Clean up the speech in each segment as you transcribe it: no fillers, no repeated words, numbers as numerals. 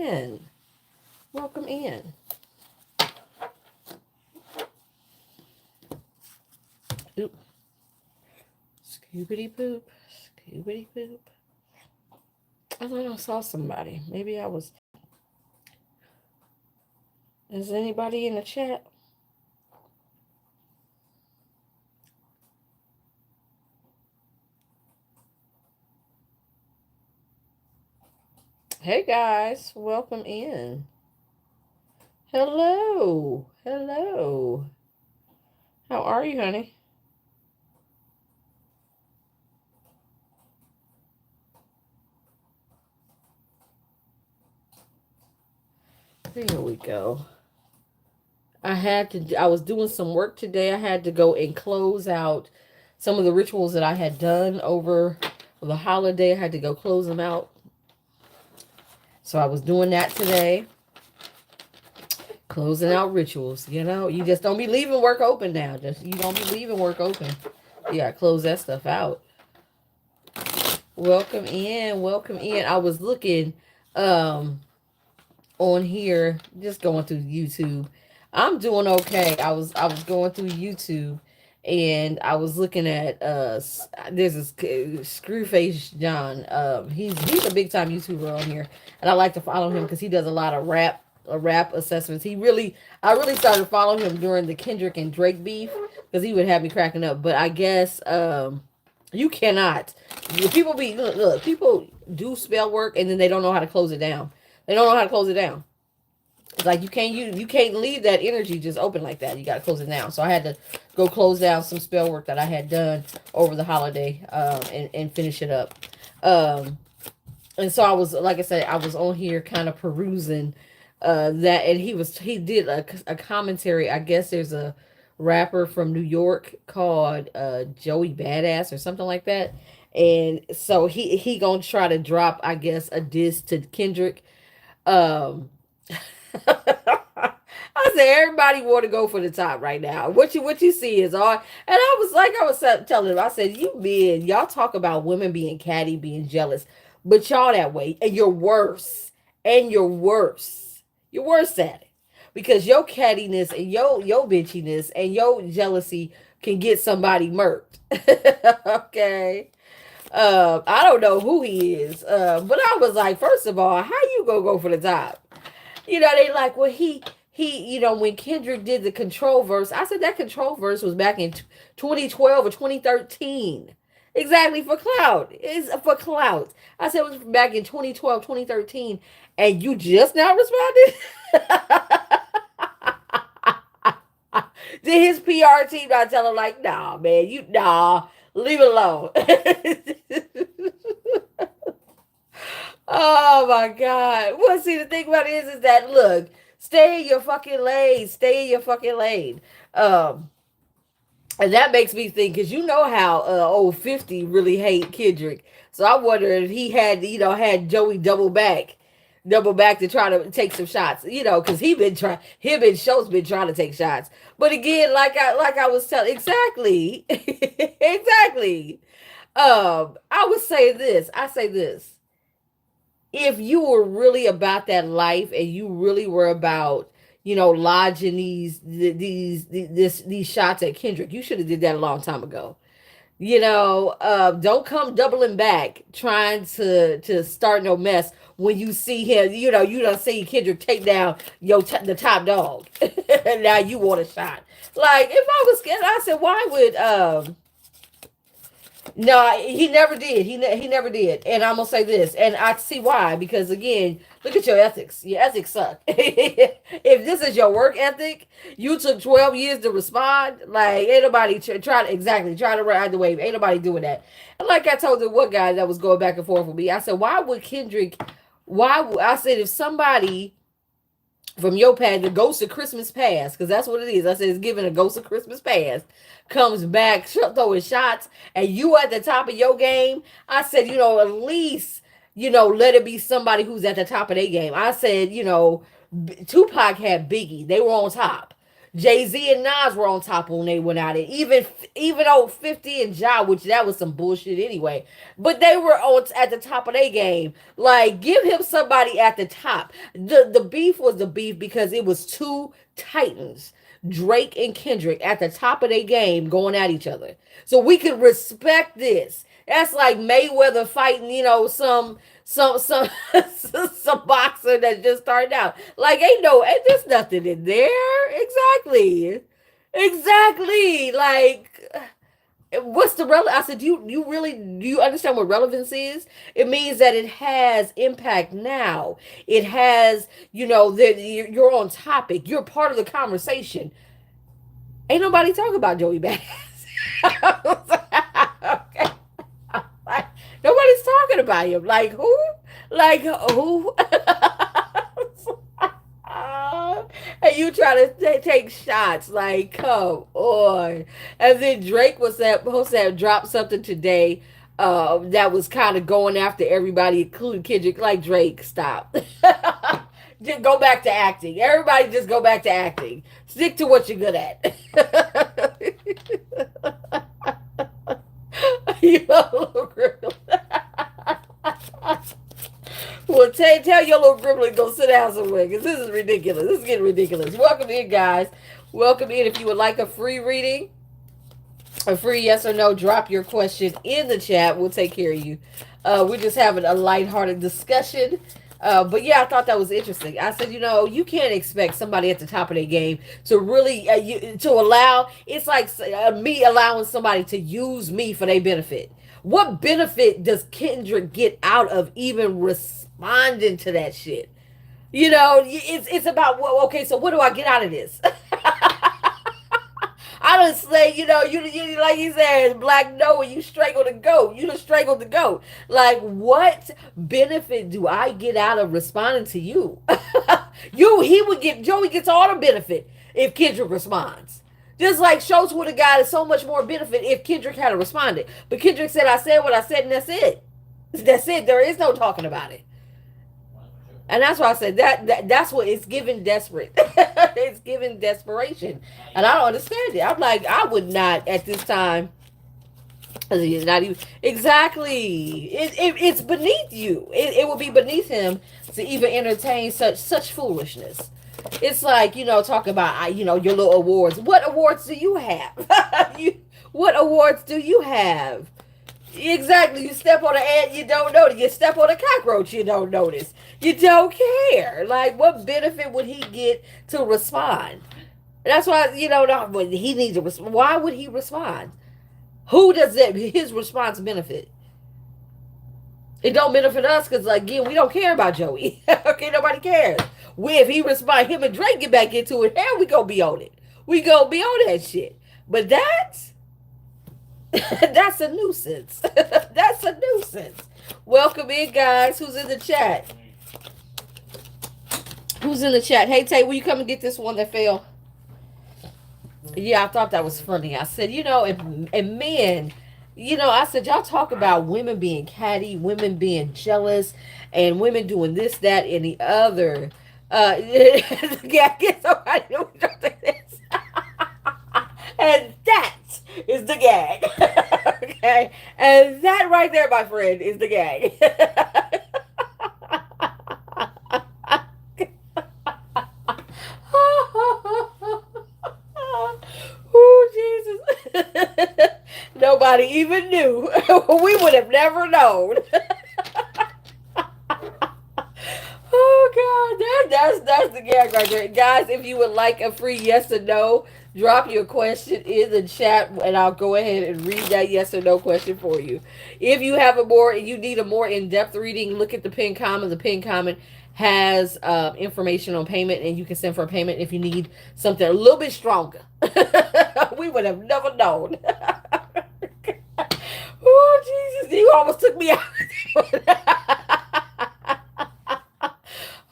in. Welcome in. Oop. Scoobity poop. Scoobity poop. I thought I saw somebody. Maybe I was. Is anybody in the chat? Hey guys, welcome in. Hello. Hello. How are you, honey? There we go. I was doing some work today. I had to go and close out some of the rituals that I had done over the holiday. I had to go close them out. So I was doing that today. Closing out rituals. You just don't be leaving work open now. You don't be leaving work open. You gotta close that stuff out. Welcome in. Welcome in. I was looking on here, just going through YouTube. I'm doing okay. I was going through YouTube, and I was looking at there's this Screwface John. He's a big time YouTuber on here, and I like to follow him because he does a lot of rap assessments. I really started following him during the Kendrick and Drake beef because he would have me cracking up. But I guess you cannot. Look, people do spell work and then they don't know how to close it down. They don't know how to close it down. It's like you can't leave that energy just open like that. You got to close it down. So I had to go close down some spell work that I had done over the holiday and finish it up. And so I was, like I said, I was on here kind of perusing that, and he did a commentary. I guess there's a rapper from New York called Joey Badass or something like that. And so he gonna try to drop, I guess, a diss to Kendrick. um I said everybody want to go for the top right now. What you see is all, and I was telling him. I said, you men, y'all talk about women being catty, being jealous, but y'all that way, and you're worse, and you're worse. You're worse at it because your cattiness and your bitchiness and your jealousy can get somebody murked. Okay. I don't know who he is, but I was like, first of all, how you gonna go for the top? They like, well, when Kendrick did the control verse, I said that control verse was back in 2012 or 2013. Exactly, for clout. It's for clout. I said it was back in 2012, 2013, and you just now responded? Did his PR team not tell him, like, nah, man, leave it alone? Oh my God. Well, see, the thing about it is that, look, stay in your fucking lane. Stay in your fucking lane. Um, and that makes me think, because you know how old 50 really hate Kendrick. So I wonder if he had Joey double back to try to take some shots, because him and Schultz been trying to take shots. But again, like I was telling, exactly, exactly. I say this. If you were really about that life and you really were about, lodging these shots at Kendrick, you should have did that a long time ago. Don't come doubling back trying to start no mess when you see him. You don't see Kendrick take down the top dog, and now you want a shot. Like, if I was scared, I said, why would no, he never did. He never did. And I'm gonna say this, and I see why. Because again, look at your ethics. Your ethics suck. If this is your work ethic, you took 12 years to respond. Like, ain't nobody try to ride the wave. Ain't nobody doing that. And like I told the one guy that was going back and forth with me, I said, why would Kendrick? I said, if somebody from your past, the ghost of Christmas past, because that's what it is. I said it's giving a ghost of Christmas past, comes back throwing shots, and you at the top of your game. I said, at least, let it be somebody who's at the top of their game. I said, Tupac had Biggie. They were on top. Jay-Z and Nas were on top when they went out. Even old 50 and Ja, which that was some bullshit anyway. But they were on at the top of their game. Like, give him somebody at the top. The beef was the beef because it was two titans, Drake and Kendrick, at the top of their game going at each other. So we could respect this. That's like Mayweather fighting, some some boxer that just started out. Like, ain't there's nothing in there. Exactly. Like, what's the I said, do you understand what relevance is? It means that it has impact now. It has, that you're on topic. You're part of the conversation. Ain't nobody talking about Joey Badass. Okay. Like, nobody's talking about him. Like who? Like who? And you try to take shots. Like, come on. And then Drake was supposed to have dropped something today that was kind of going after everybody, including Kendrick. Like, Drake, stop. Just go back to acting. Everybody just go back to acting. Stick to what you're good at. You little gremlin. Well, tell your little gremlin to go sit down somewhere because this is ridiculous. This is getting ridiculous. Welcome in, guys. Welcome in. If you would like a free reading, a free yes or no, drop your question in the chat. We'll take care of you. We're just having a lighthearted discussion. But yeah, I thought that was interesting. I said, you can't expect somebody at the top of their game to really, to allow, it's like me allowing somebody to use me for their benefit. What benefit does Kendrick get out of even responding to that shit? It's about, well, okay, so what do I get out of this? I don't say, you like you said, Black Noah, you strangled the goat. You just strangled the goat. Like, what benefit do I get out of responding to you? Joey gets all the benefit if Kendrick responds. Just like Schultz would have got so much more benefit if Kendrick had responded. But Kendrick said, I said what I said, and that's it. That's it. There is no talking about it. And that's why I said that's what it's giving desperate. It's giving desperation. And I don't understand it. I'm like, I would not at this time. It's not even exactly. It's beneath you. It would be beneath him to even entertain such foolishness. It's like, talk about your little awards. What awards do you have? What awards do you have? Exactly. You step on an ant, you don't notice. You step on a cockroach, you don't notice. You don't care. Like, what benefit would he get to respond? That's why, he needs to respond. Why would he respond? Who does his response benefit? It don't benefit us because, again, we don't care about Joey. Okay, nobody cares. If he respond, him and Drake get back into it, hell, we gonna be on it. We gonna be on that shit. But that's a nuisance. That's a nuisance. Welcome in, guys. Who's in the chat? Who's in the chat? Hey, Tay, will you come and get this one that fell? Yeah, I thought that was funny. I said, and men, I said, y'all talk about women being catty, women being jealous, and women doing this, that, and the other. Yeah, get somebody to this. And that is the gag. Okay? And that right there, my friend, is the gag. Oh, Jesus. Nobody even knew. We would have never known. Oh, God. That's the gag right there. Guys, if you would like a free yes or no, drop your question in the chat, and I'll go ahead and read that yes or no question for you. If you have you need a more in-depth reading, look at the pinned comment. The pinned comment has information on payment, and you can send for a payment if you need something a little bit stronger. We would have never known. Oh, Jesus, you almost took me out.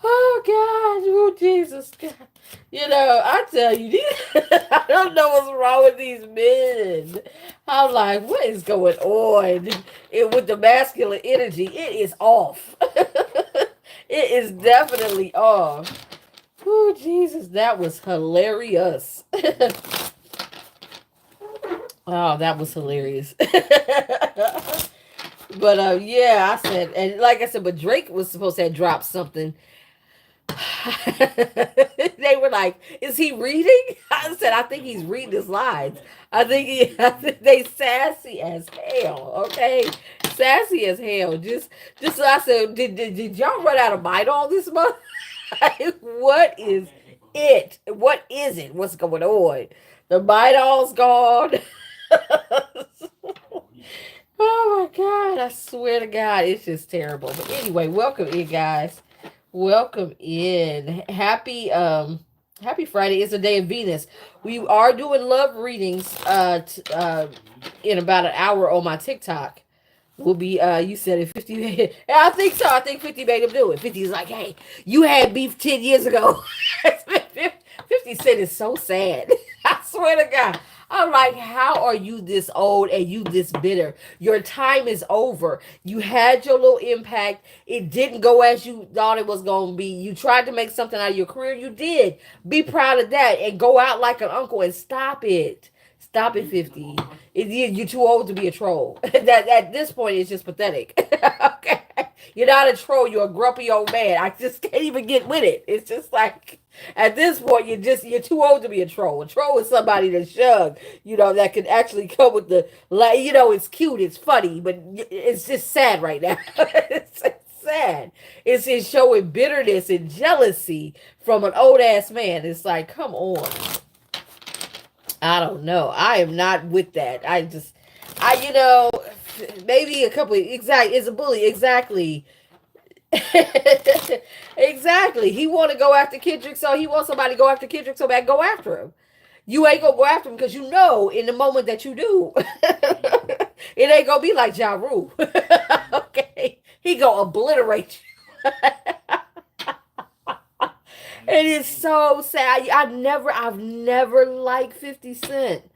Oh, God. Oh, Jesus. God. I tell you, I don't know what's wrong with these men. I'm like, what is going on with the masculine energy? It is off. It is definitely off. Oh, Jesus, that was hilarious. Oh, that was hilarious. But yeah, I said, and like I said, but Drake was supposed to have dropped something. They were like, "Is he reading?" I said, "I think he's reading his lines. I think they sassy as hell. Okay, sassy as hell. Just I said, did y'all run out of bite all this month? What is it? What is it? What's going on? The bite all's gone." Oh my God, I swear to God, it's just terrible. But anyway, welcome in, guys. Welcome in. Happy Friday. It's a day of Venus. We are doing love readings in about an hour on my TikTok. We'll be you said it 50. Yeah, I think so. I think 50 made him do it. 50 is like, hey, you had beef 10 years ago. 50 Cent is so sad. I swear to God. I'm like, how are you this old and you this bitter? Your time is over. You had your little impact. It didn't go as you thought it was going to be. You tried to make something out of your career. You did. Be proud of that and go out like an uncle and stop it. Stop it, 50. You're too old to be a troll. That at this point, it's just pathetic. Okay, you're not a troll. You're a grumpy old man. I just can't even get with it. It's just like at this point, you're too old to be a troll. A troll is somebody that's young, that can actually come with the like. It's cute, it's funny, but it's just sad right now. It's sad. It's showing bitterness and jealousy from an old ass man. It's like, come on. I don't know. I am not with that. Maybe a couple. Exactly, it's a bully. Exactly. Exactly. He want to go after Kendrick, so he wants somebody to go after Kendrick so bad. Go after him. You ain't gonna go after him because in the moment that you do, it ain't gonna be like Ja Rule. Okay, he gonna obliterate you. It is so sad. I've never liked 50 Cent.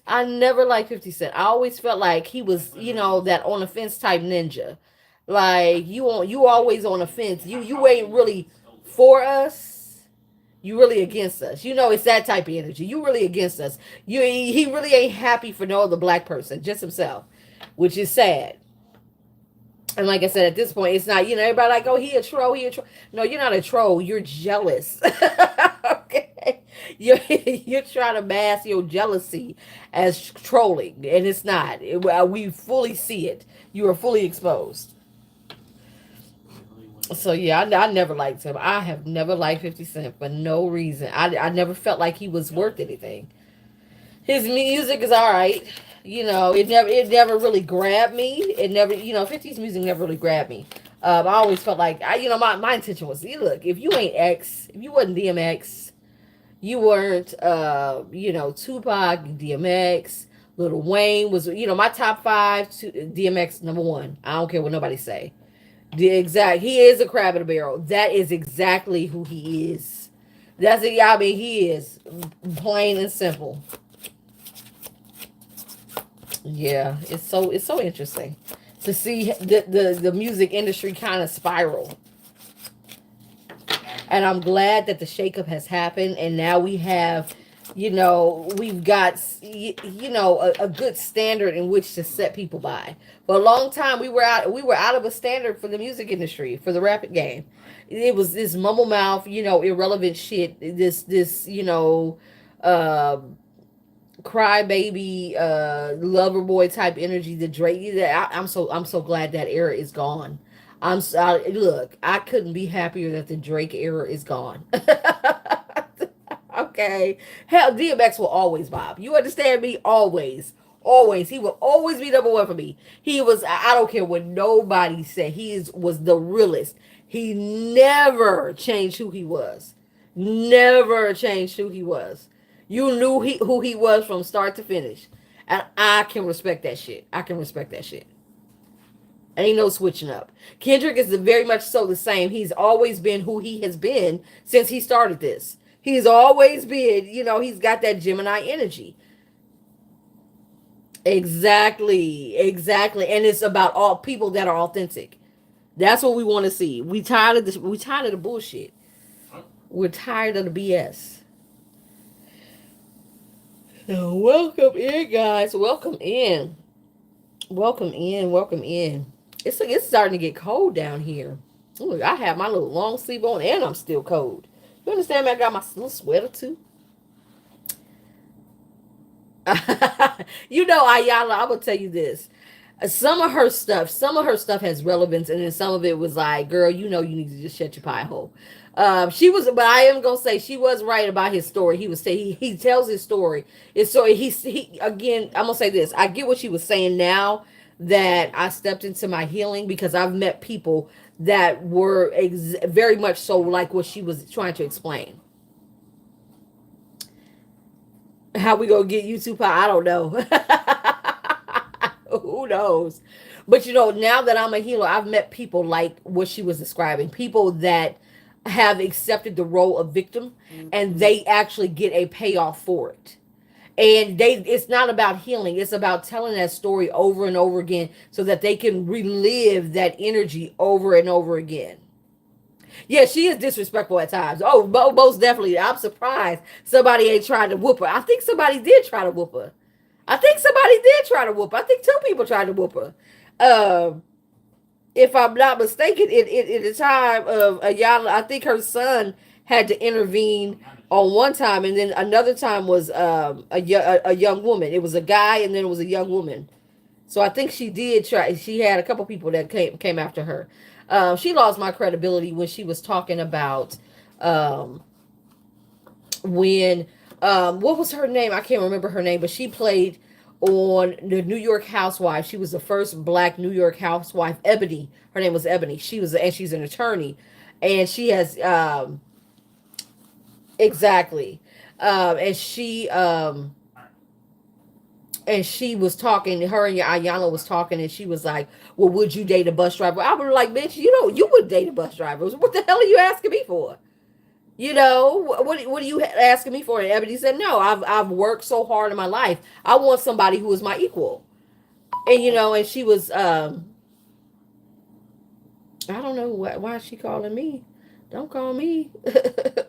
I never liked 50 Cent. I always felt like he was, that on the fence type ninja. Like you always on the fence. You ain't really for us. You really against us. It's that type of energy. You really against us. He really ain't happy for no other black person, just himself, which is sad. And like I said, at this point, it's not, everybody like, oh, he a troll. No, you're not a troll. You're jealous. Okay. You're trying to mask your jealousy as trolling, and it's not. We fully see it. You are fully exposed. So, yeah, I never liked him. I have never liked 50 Cent for no reason. I never felt like he was worth anything. His music is all right. It never really grabbed me. It never, 50's music never really grabbed me. I always felt like my intention was, look, if you ain't X, if you wasn't DMX, you weren't Tupac, DMX, Lil Wayne was, my top five to DMX number one. I don't care what nobody say. He is a crab in a barrel. That is exactly who he is. He is plain and simple. Yeah, it's so interesting to see the music industry kind of spiral. And I'm glad that the shakeup has happened, and now we have, we've got, a good standard in which to set people by. For a long time, we were out of a standard for the music industry, for the rap game. It was this mumble mouth, irrelevant shit. This crybaby, lover boy type energy. The Drake. I'm so glad that era is gone. Look. I couldn't be happier that the Drake era is gone. Okay, hell, DMX will always bob. You understand me? Always, always. He will always be number one for me. He was. I don't care what nobody said. Was the realest. He never changed who he was. Never changed who he was. You knew who he was from start to finish. And I can respect that shit. I can respect that shit. Ain't no switching up. Kendrick is very much so the same. He's always been who he has been since he started this. He's always been, he's got that Gemini energy. Exactly. Exactly. And it's about all people that are authentic. That's what we want to see. We tired of the bullshit. We're tired of the BS. So welcome in, guys. Welcome in. Welcome in. Welcome in. It's starting to get cold down here. Look, I have my little long sleeve on, and I'm still cold. You understand me? I got my little sweater too. You know, Ayala, I will tell you this. Some of her stuff has relevance, and then some of it was like, girl, you know, you need to just shut your pie hole. She was, but I am gonna say she was right about his story. He was say he tells his story. It's so he again. I'm gonna say this. I get what she was saying now that I stepped into my healing because I've met people that were very much so like what she was trying to explain. How we gonna get YouTube pie? I don't know. Who knows? But you know, now that I'm a healer, I've met people like what she was describing. People that have accepted the role of victim and they actually get a payoff for it. And it's not about healing, it's about telling that story over and over again so that they can relive that energy over and over again. Yeah, she is disrespectful at times. Oh, most definitely. I'm surprised somebody ain't trying to whoop her. I think somebody did try to whoop her. I think somebody did try to whoop her. I think two people tried to whoop her. If I'm not mistaken, in the time of Ayala, I think her son had to intervene on one time, and then another time was a young woman. It was a guy, and then it was a young woman. So I think she did try. She had a couple people that came after her. She lost my credibility when she was talking about um, when what was her name? I can't remember her name, but she played on the New York Housewives. She was the first black New York housewife. Ebony. Her name was Ebony. And she's an attorney, and she has exactly, and she was talking, her and Ayana was talking, and she was like, well, would you date a bus driver? I was like, bitch, you know, you would date a bus driver. What the hell are you asking me for? You know, what are you asking me for? And Ebony said, no, I've worked so hard in my life. I want somebody who is my equal. And, you know, and she was, I don't know why is she calling me. Don't call me.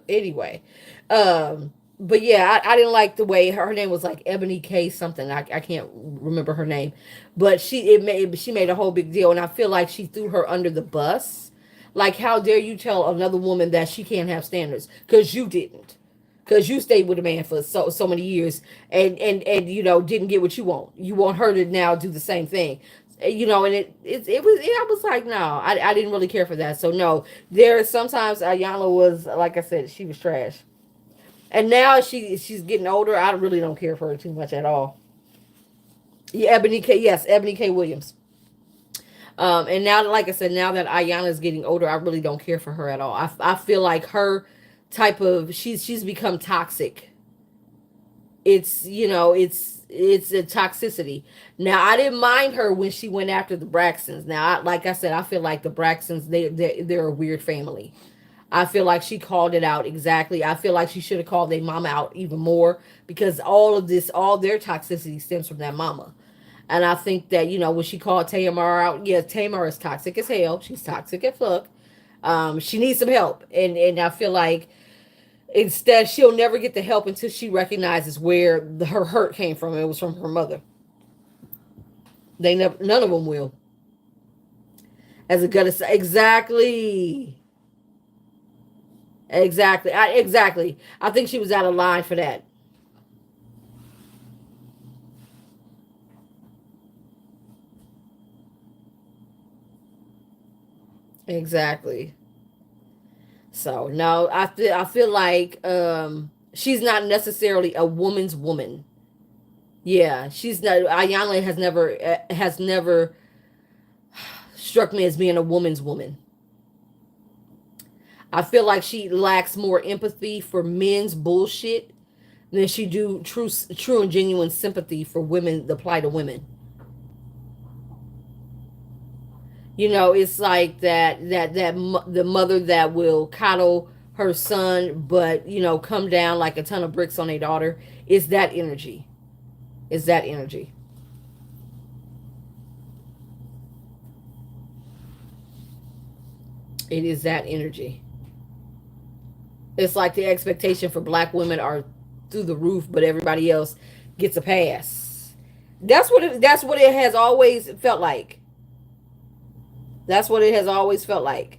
Anyway, but yeah, I didn't like the way her name was like Ebony K something. I can't remember her name, but she made a whole big deal, and I feel like she threw her under the bus. Like, how dare you tell another woman that she can't have standards? Because you didn't. Because you stayed with a man for so many years, and you know, didn't get what you want. You want her to now do the same thing. You know, and it was, yeah, I was like, no, I didn't really care for that. So no, there sometimes Ayana was, like I said, she was trash. And now she's getting older. I really don't care for her too much at all. Yeah, Ebony K. Yes, Ebony K. Williams. And now, like I said, now that Ayana is getting older, I really don't care for her at all. I feel like her type of she's become toxic. It's, you know, it's a toxicity. Now, I didn't mind her when she went after the Braxtons. Now, like I said, I feel like the Braxtons, they're a weird family. I feel like she called it out exactly. I feel like she should have called their mama out even more, because all of this, all their toxicity stems from that mama. And I think that, you know, when she called Tamar out, yeah, Tamar is toxic as hell. She's toxic as fuck. She needs some help. And I feel like instead she'll never get the help until she recognizes where her hurt came from. It was from her mother. They never, none of them will. As a gut, exactly. Exactly. Exactly. I think she was out of line for that. Exactly. So no, I feel like she's not necessarily a woman's woman. Yeah, she's not. Ayana has never struck me as being a woman's woman. I feel like she lacks more empathy for men's bullshit than she do true and genuine sympathy for women, the plight of women. You know, it's like the mother that will coddle her son, but you know, come down like a ton of bricks on a daughter. It's that energy. It's that energy. It is that energy. It's like the expectation for black women are through the roof, but everybody else gets a pass. That's what it has always felt like. That's what it has always felt like.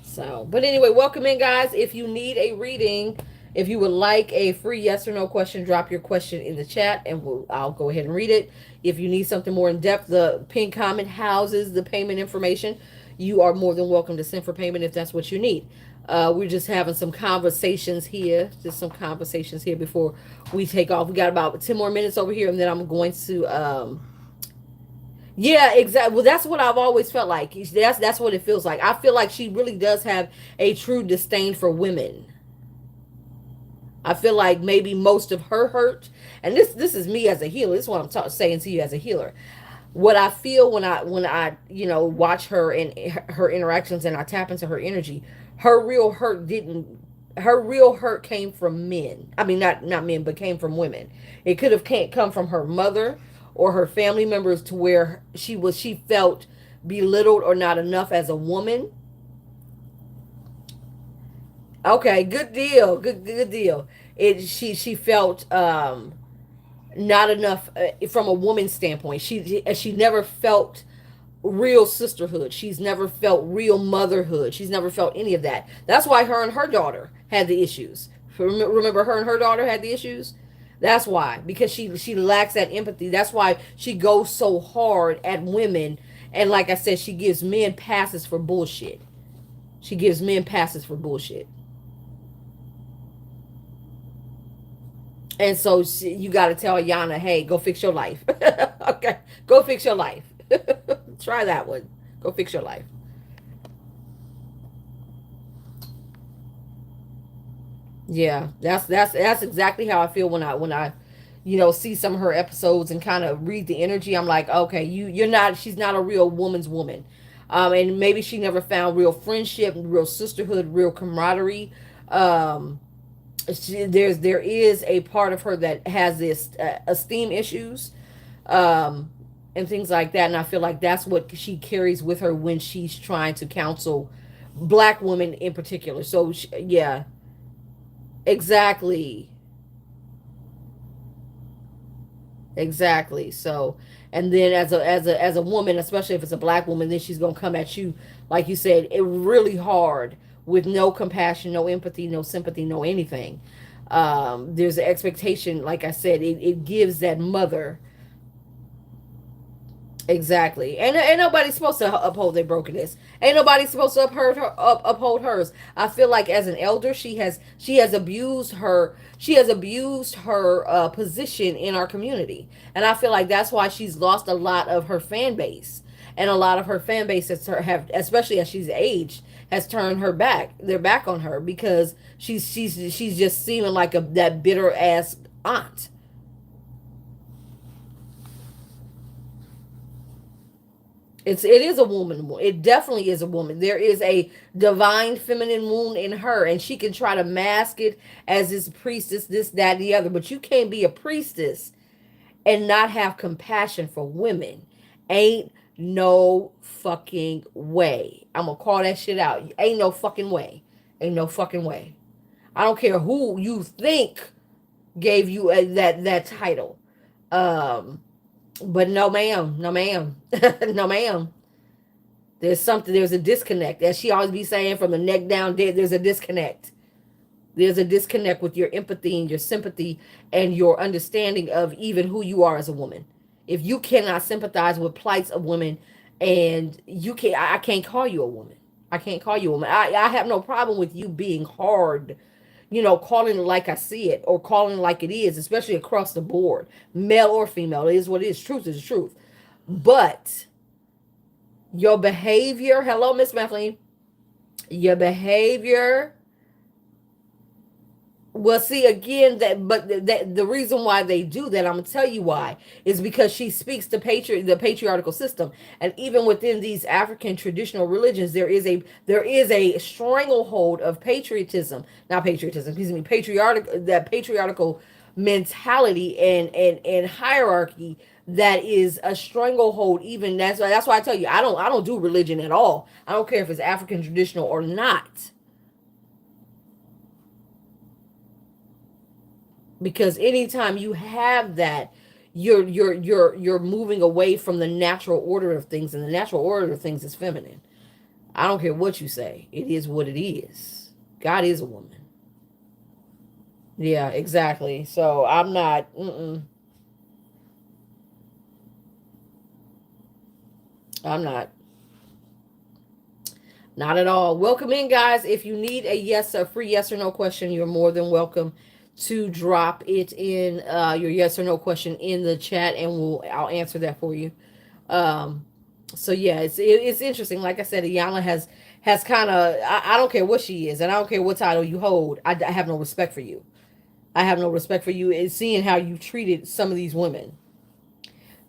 So, but anyway, welcome in, guys. If you need a reading, if you would like a free yes or no question, drop your question in the chat, and I'll go ahead and read it. If you need something more in depth, the pinned comment houses the payment information. You are more than welcome to send for payment if that's what you need. We're just having some conversations here, before we take off. We got about 10 more minutes over here, and then I'm going to yeah, exactly. Well, that's what I've always felt like. That's what it feels like. I feel like she really does have a true disdain for women. I feel like maybe most of her hurt, and this is me as a healer. This is what I'm saying to you as a healer. What I feel when I watch her and her interactions, and I tap into her energy, her real hurt didn't. Her real hurt came from men. I mean, not men, but came from women. It could have can't come from her mother or her family members, to where she felt belittled or not enough as a woman. Okay, good deal. Good deal. She felt not enough from a woman's standpoint. She never felt real sisterhood. She's never felt real motherhood. She's never felt any of that. That's why her and her daughter had the issues. Remember, her and her daughter had the issues. That's why, because she lacks that empathy. That's why she goes so hard at women, and like I said, she gives men passes for bullshit. She gives men passes for bullshit. And so you got to tell Yana, hey, go fix your life. Okay, go fix your life. Try that one. Go fix your life. Yeah, that's exactly how I feel when I see some of her episodes and kind of read the energy. I'm like, okay, you're not. She's not a real woman's woman, and maybe she never found real friendship, real sisterhood, real camaraderie. Um, there is a part of her that has this esteem issues, um, and things like that. And I feel like that's what she carries with her when she's trying to counsel black women in particular. So yeah, exactly. Exactly. So, and then as a woman, especially if it's a black woman, then she's gonna come at you, like you said, it really hard, with no compassion, no empathy, no sympathy, no anything. There's an expectation, like I said, it gives that mother. Exactly. And ain't nobody supposed to uphold their brokenness. Ain't nobody supposed to uphold hers. I feel like as an elder, she has abused her position in our community. And I feel like that's why she's lost a lot of her fan base. And a lot of her fan base have, especially as she's aged, has turned their back on her, because she's just seeming like that bitter ass aunt. It is a woman. It definitely is a woman. There is a divine feminine wound in her, and she can try to mask it as this priestess, this, that, and the other. But you can't be a priestess and not have compassion for women. Ain't no fucking way. I'm gonna call that shit out. Ain't no fucking way. Ain't no fucking way. I don't care who you think gave you that title. Um, but no, ma'am. No, ma'am. No, ma'am. There's a disconnect. As she always be saying, from the neck down, there's a disconnect. There's a disconnect with your empathy and your sympathy and your understanding of even who you are as a woman. If you cannot sympathize with plights of women, and I can't call you a woman. I can't call you a woman. I have no problem with you being hard, calling it like I see it, or calling it like it is, especially across the board, male or female. It is what it is. Truth is truth. But your behavior, hello, Miss Kathleen, your behavior. Well, see again but the reason why they do that, I'm gonna tell you why, is because she speaks to the patriarchal system, and even within these African traditional religions, there is a stranglehold of patriotism, not patriotism, excuse me, patriotic that patriarchal mentality and hierarchy that is a stranglehold. Even that's why I tell you, I don't do religion at all. I don't care if it's African traditional or not, because anytime you have that, you're moving away from the natural order of things, and the natural order of things is feminine. I don't care what you say. It is what it is. God is a woman. Yeah, exactly. So I'm not. I'm not. Not at all. Welcome in, guys. If you need a free yes or no question, you're more than welcome to drop it in your yes or no question in the chat, and I'll answer that for you. Um, so yeah, it's interesting. Like I said, Iyanla has kind of I don't care what she is, and I don't care what title you hold. I have no respect for you. I have no respect for you. And seeing how you treated some of these women,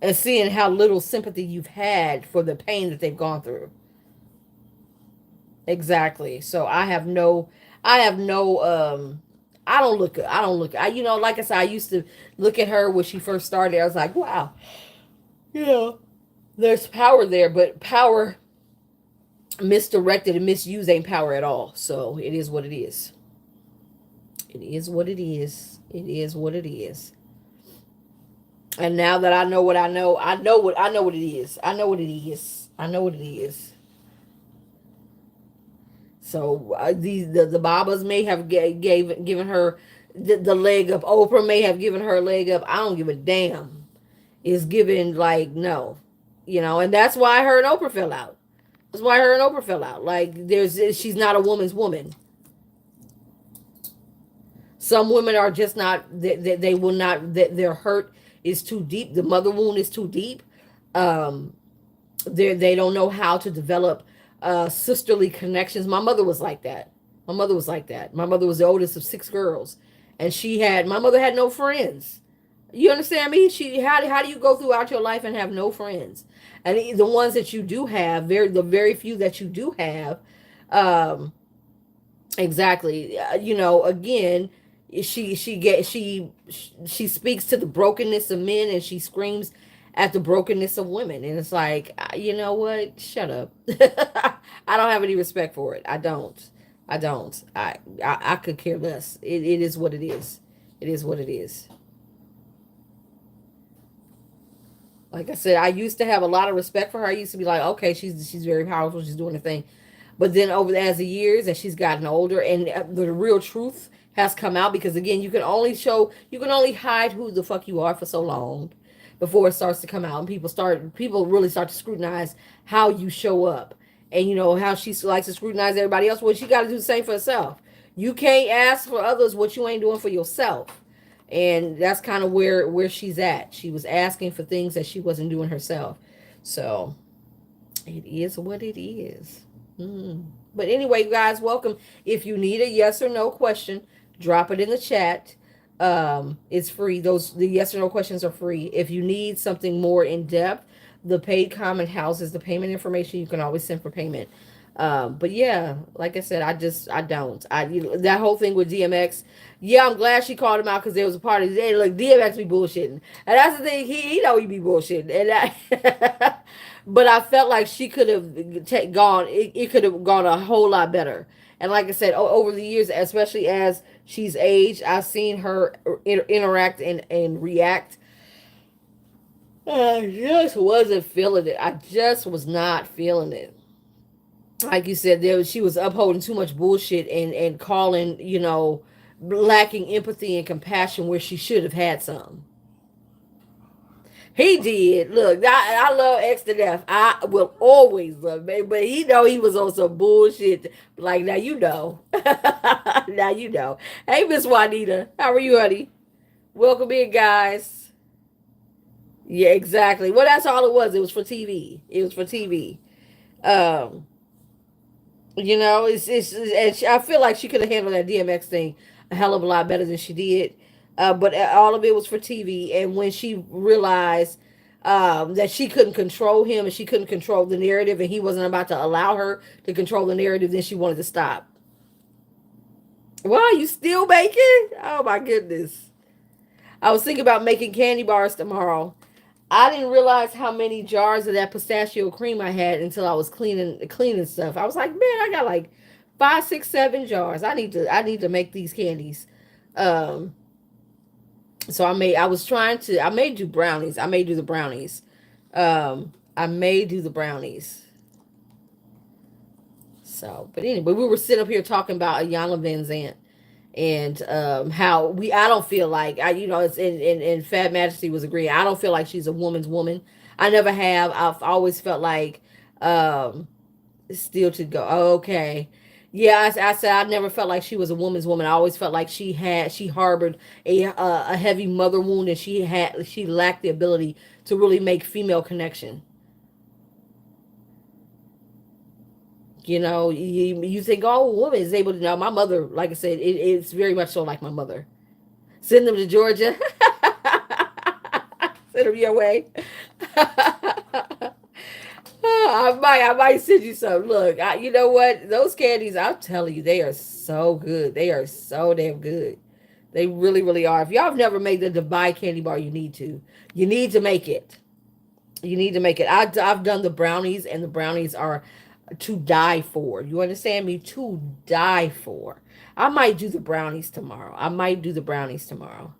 and seeing how little sympathy you've had for the pain that they've gone through. Exactly. So I have no I don't look I like I said, I used to look at her when she first started. I was like, wow, you know, there's power there, but power misdirected and misused ain't power at all. So it is what it is. It is what it is. It is what it is. And now that I know what I know what it is. I know what it is. I know what it is. So the Babas may have given her the leg up. Oprah may have given her a leg up. I don't give a damn. It's given like no, and that's why her and Oprah fell out. That's why her and Oprah fell out. Like she's not a woman's woman. Some women are just not. They will not. Their hurt is too deep. The mother wound is too deep. Um, they don't know how to develop sisterly connections. My mother was like that. My mother was like that. My mother was the oldest of six girls, and my mother had no friends. You understand me? How do you go throughout your life and have no friends? And the ones that you do have, the very few that you do have, um, exactly. Again, she speaks to the brokenness of men, and she screams at the brokenness of women, and it's like, you know what? Shut up. I don't have any respect for it. I don't. I don't. I could care less. It is what it is. It is what it is. Like I said, I used to have a lot of respect for her. I used to be like, okay, she's very powerful. She's doing the thing. But then as the years, as she's gotten older, and the real truth has come out, because again, you can only hide who the fuck you are for so long before it starts to come out, and people really start to scrutinize how you show up, and how she likes to scrutinize everybody else. Well, she got to do the same for herself. You can't ask for others what you ain't doing for yourself. And that's kind of where she's at. She was asking for things that she wasn't doing herself. So it is what it is. But anyway, guys, welcome. If you need a yes or no question, drop it in the chat. It's free. The yes or no questions are free. If you need something more in depth, the paid comment houses the payment information. You can always send for payment. But yeah, like I said, I don't. That whole thing with DMX. Yeah, I'm glad she called him out, because there was a part of the day. Look, DMX be bullshitting, and that's the thing. He know he be bullshitting, and but I felt like she could have gone. It could have gone a whole lot better. And like I said, over the years, especially as she's aged, I've seen her interact and react. I just wasn't feeling it. I just was not feeling it. Like you said, she was upholding too much bullshit, and calling, lacking empathy and compassion where she should have had some. He did. Look, I love X to death. I will always love him, but he know he was on some bullshit. Like, now you know. Now you know. Hey, Miss Juanita, how are you, honey? Welcome in, guys. Yeah, exactly. Well, that's all it was. It was for TV. It was for TV. Um, and I feel like she could have handled that DMX thing a hell of a lot better than she did. But all of it was for TV. And when she realized that she couldn't control him, and she couldn't control the narrative, and he wasn't about to allow her to control the narrative, then she wanted to stop. Why are you still baking? Oh my goodness. I was thinking about making candy bars tomorrow. I didn't realize how many jars of that pistachio cream I had until I was cleaning stuff. I was like, man, I got like 5, 6, 7 jars. I need to make these candies. Um, so I was trying to. I may do brownies. I may do the brownies. I may do the brownies. So, but anyway, we were sitting up here talking about Ayanna Van Zant and how I don't feel like it's in Fat Majesty was agreeing. I don't feel like she's a woman's woman. I never have. I've always felt like um, still to go. Oh, okay. Yeah, I said I never felt like she was a woman's woman. I always felt like she harbored a heavy mother wound, and she lacked the ability to really make female connection. You think, oh, a woman is able to know. My mother, like I said, it's very much so like my mother. Send them to Georgia. Send them your way. I might send you some. Look, you know what? Those candies, I'm telling you, they are so good. They are so damn good. They really, really are. If y'all have never made the Dubai candy bar, you need to. You need to make it. You need to make it. I've done the brownies, and the brownies are to die for. You understand me? To die for. I might do the brownies tomorrow. I might do the brownies tomorrow.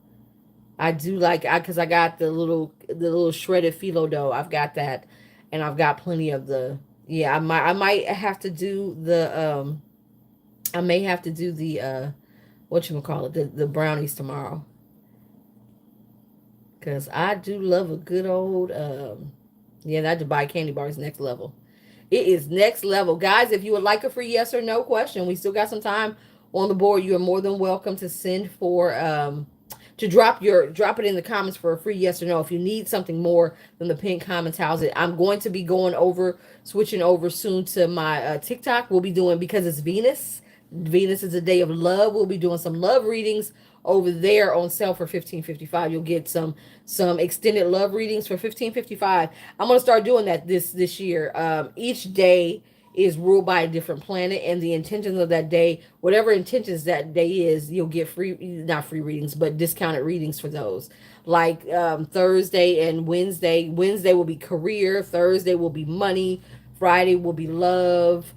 I do like because I got the little shredded phyllo dough. I've got that, and I've got plenty of the. Yeah, I might have to do the. I may have to do the what you call it, the brownies tomorrow, because I do love a good old yeah, that Dubai candy bar is next level. It is next level. Guys, if you would like a free yes or no question, we still got some time on the board. You are more than welcome to send for to drop it in the comments for a free yes or no. If you need something more than the pink comments, house it. I'm going to be switching over soon to my TikTok. We'll be doing, because it's Venus. Venus is a day of love. We'll be doing some love readings over there on sale for 15.55. You'll get some extended love readings for 15.55. I'm gonna start doing that this year. Each day is ruled by a different planet, and the intentions of that day, whatever intentions that day is, you'll get free, not free readings, but discounted readings for those. Like Thursday and Wednesday. Wednesday will be career. Thursday will be money. Friday will be love.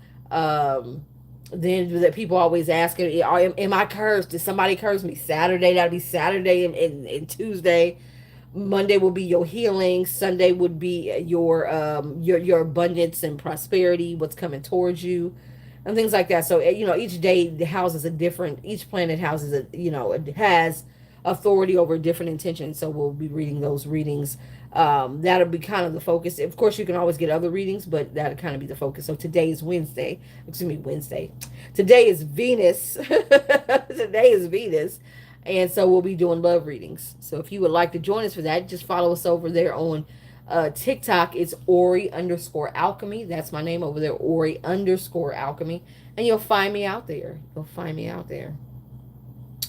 Then that people always asking, am I cursed? Did somebody curse me? Saturday, that'll be Saturday and Tuesday. Monday will be your healing. Sunday would be your abundance and prosperity, what's coming towards you, and things like that. So each day houses a different. Each planet houses it has authority over different intentions. So we'll be reading those readings. That'll be kind of the focus. Of course, you can always get other readings, but that'll kind of be the focus. So today is Wednesday. Excuse me, Wednesday. Today is Venus. Today is Venus. And so we'll be doing love readings. So if you would like to join us for that, just follow us over there on TikTok. It's Ori_Alchemy. That's my name over there, Ori_Alchemy. And you'll find me out there. You'll find me out there.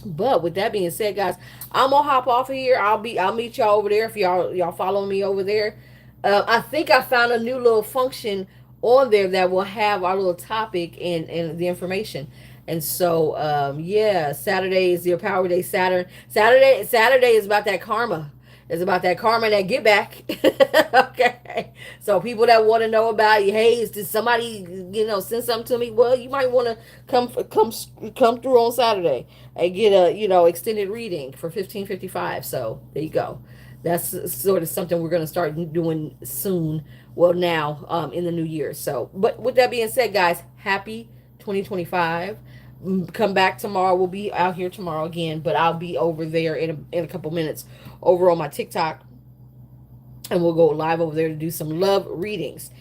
But with that being said, guys, I'm gonna hop off of here. I'll meet y'all over there if y'all follow me over there. I think I found a new little function on there that will have our little topic and the information. And so yeah, Saturday is your power day. Saturday is about that karma. It's about that karma and that get back. Okay. So people that want to know about you, hey, did somebody send something to me? Well, you might want to come through on Saturday and get a extended reading for 15.55. So there you go. That's sort of something we're going to start doing soon. Well, now in the new year. So, but with that being said, guys, happy 2025. Come back tomorrow. We'll be out here tomorrow again, but I'll be over there in a couple minutes over on my TikTok, and we'll go live over there to do some love readings.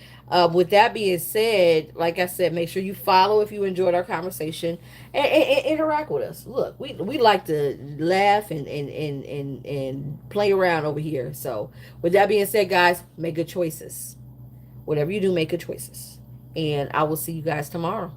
With that being said, like I said, make sure you follow if you enjoyed our conversation and interact with us. Look, we like to laugh and play around over here. So with that being said, guys, make good choices. Whatever you do, make good choices. And I will see you guys tomorrow.